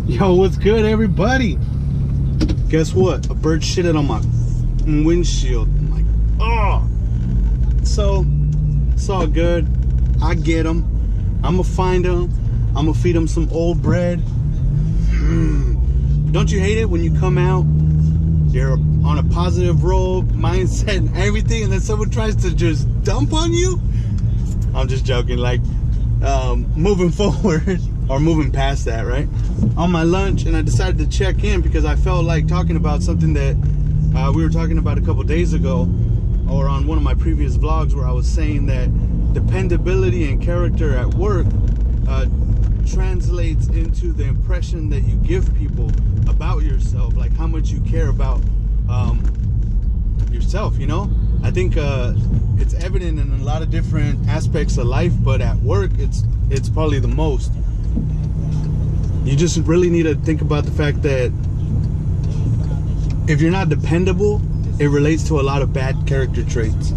Yo, what's good, everybody? Guess what? A bird shitted on my windshield. I'm like, oh. So, it's all good. I get him. I'm gonna find him. I'm gonna feed him some old bread. Don't you hate it when you come out, you're on a positive roll, mindset and everything, and then someone tries to just dump on you? I'm just joking, like, moving forward, or moving past that, right? On my lunch, and I decided to check in because I felt like talking about something that we were talking about a couple days ago, or on one of my previous vlogs, where I was saying that dependability and character at work translates into the impression that you give people about yourself, like how much you care about yourself, you know? I think it's evident in a lot of different aspects of life, but at work it's probably the most. You just really need to think about the fact that if you're not dependable, it relates to a lot of bad character traits.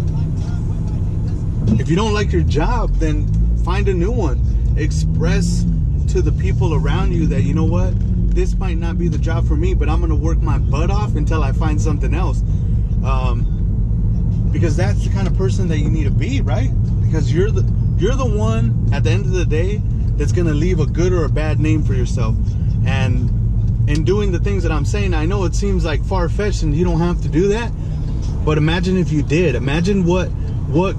If you don't like your job, then find a new one. Express to the people around you that, you know what, this might not be the job for me, but I'm gonna work my butt off until I find something else. Because that's the kind of person that you need to be, right? Because you're the one at the end of the day that's gonna leave a good or a bad name for yourself. And in doing the things that I'm saying, I know it seems like far-fetched and you don't have to do that, but imagine if you did. Imagine what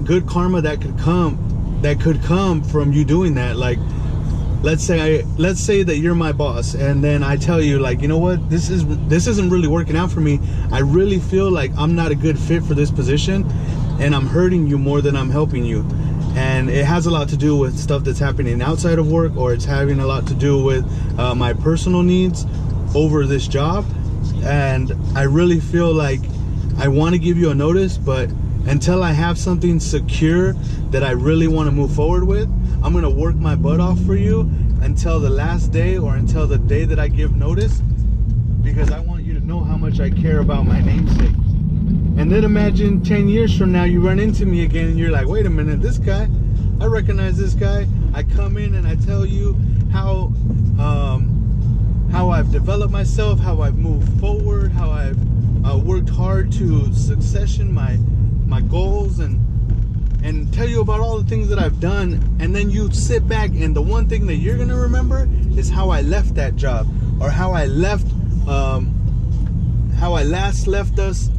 good karma that could come from you doing that. Like, let's say that you're my boss, and then I tell you, like, you know what, this isn't really working out for me. I really feel like I'm not a good fit for this position, and I'm hurting you more than I'm helping you. And it has a lot to do with stuff that's happening outside of work, or it's having a lot to do with my personal needs over this job. And I really feel like I want to give you a notice, but until I have something secure that I really want to move forward with, I'm going to work my butt off for you until the last day, or until the day that I give notice, because I want you to know how much I care about my namesake. And then imagine 10 years from now you run into me again and you're like, wait a minute, this guy, I recognize this guy. I come in and I tell you how I've developed myself, how I've moved forward, how I've worked hard to succession my goals, and tell you about all the things that I've done. And then you sit back, and the one thing that you're gonna remember is how I left that job, or how I left left us,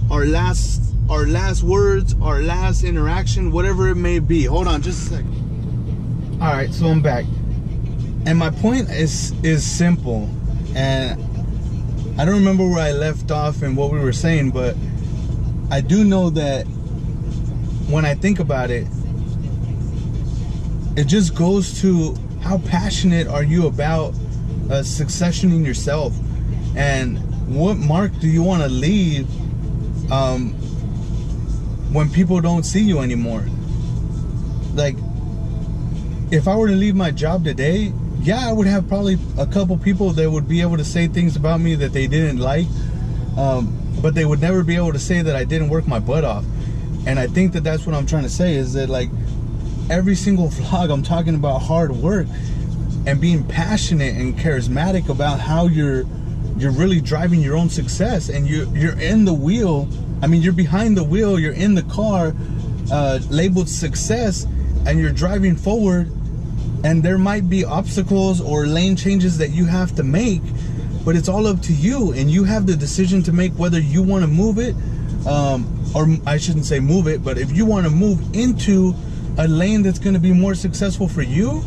our last words, our last interaction, whatever it may be. Hold on just a second. All right, so I'm back, and my point is simple, and I don't remember where I left off and what we were saying, but I do know that when I think about it, it just goes to how passionate are you about successioning yourself, and what mark do you want to leave when people don't see you anymore. Like, if I were to leave my job today, yeah, I would have probably a couple people that would be able to say things about me that they didn't like, but they would never be able to say that I didn't work my butt off. And I think that that's what I'm trying to say, is that, like, every single vlog I'm talking about hard work and being passionate and charismatic about how you're really driving your own success, and you're in the wheel. I mean, you're behind the wheel, you're in the car, labeled success, and you're driving forward, and there might be obstacles or lane changes that you have to make, but it's all up to you, and you have the decision to make whether you want to move it, or I shouldn't say move it, but if you want to move into a lane that's going to be more successful for you,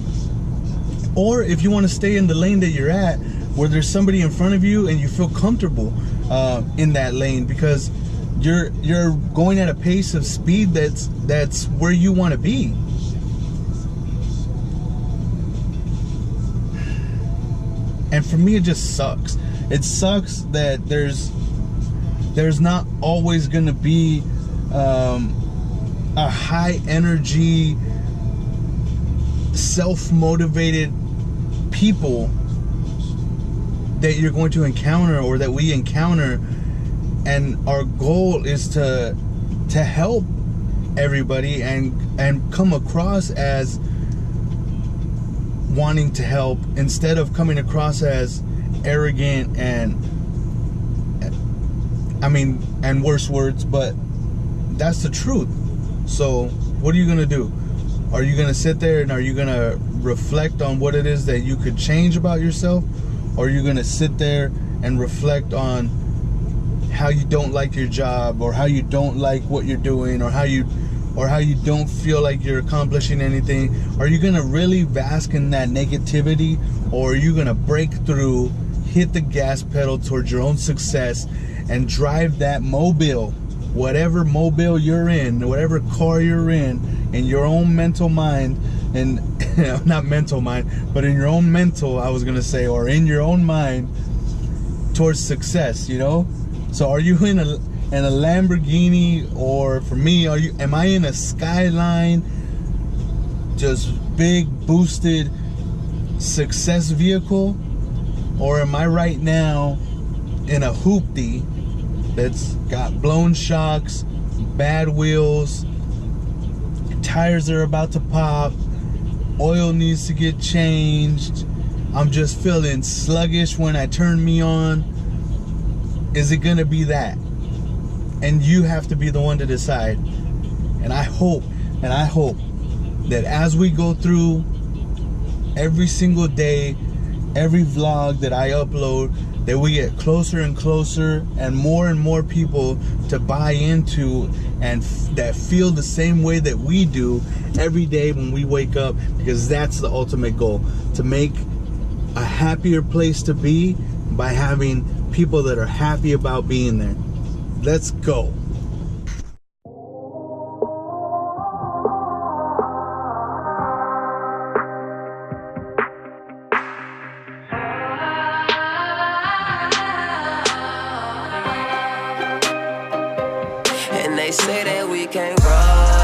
or if you want to stay in the lane that you're at, where there's somebody in front of you and you feel comfortable in that lane, because you're going at a pace of speed that's where you want to be. And for me, it just sucks. It sucks that there's not always going to be a high energy, self-motivated people that you're going to encounter, or that we encounter, and our goal is to help everybody and come across as wanting to help, instead of coming across as arrogant and worse words, but that's the truth. So what are you gonna do? Are you gonna sit there and are you gonna reflect on what it is that you could change about yourself? Or are you gonna sit there and reflect on how you don't like your job, or how you don't like what you're doing, or how you don't feel like you're accomplishing anything? Are you gonna really bask in that negativity, or are you gonna break through, hit the gas pedal towards your own success, and drive that mobile, whatever mobile you're in, whatever car you're in your own mental mind, and not mental mind, but in your own mental, I was gonna say, or in your own mind, towards success, you know? So are you in a Lamborghini, or for me, am I in a Skyline, just big boosted success vehicle? Or am I right now in a hoopty that's got blown shocks, bad wheels, tires are about to pop, oil needs to get changed, I'm just feeling sluggish when I turn me on? Is it gonna be that? And you have to be the one to decide. And I hope that as we go through every single day, every vlog that I upload, that we get closer and closer and more people to buy into, and that feel the same way that we do every day when we wake up, because that's the ultimate goal, to make a happier place to be by having people that are happy about being there. Let's go. And they say that we can't grow.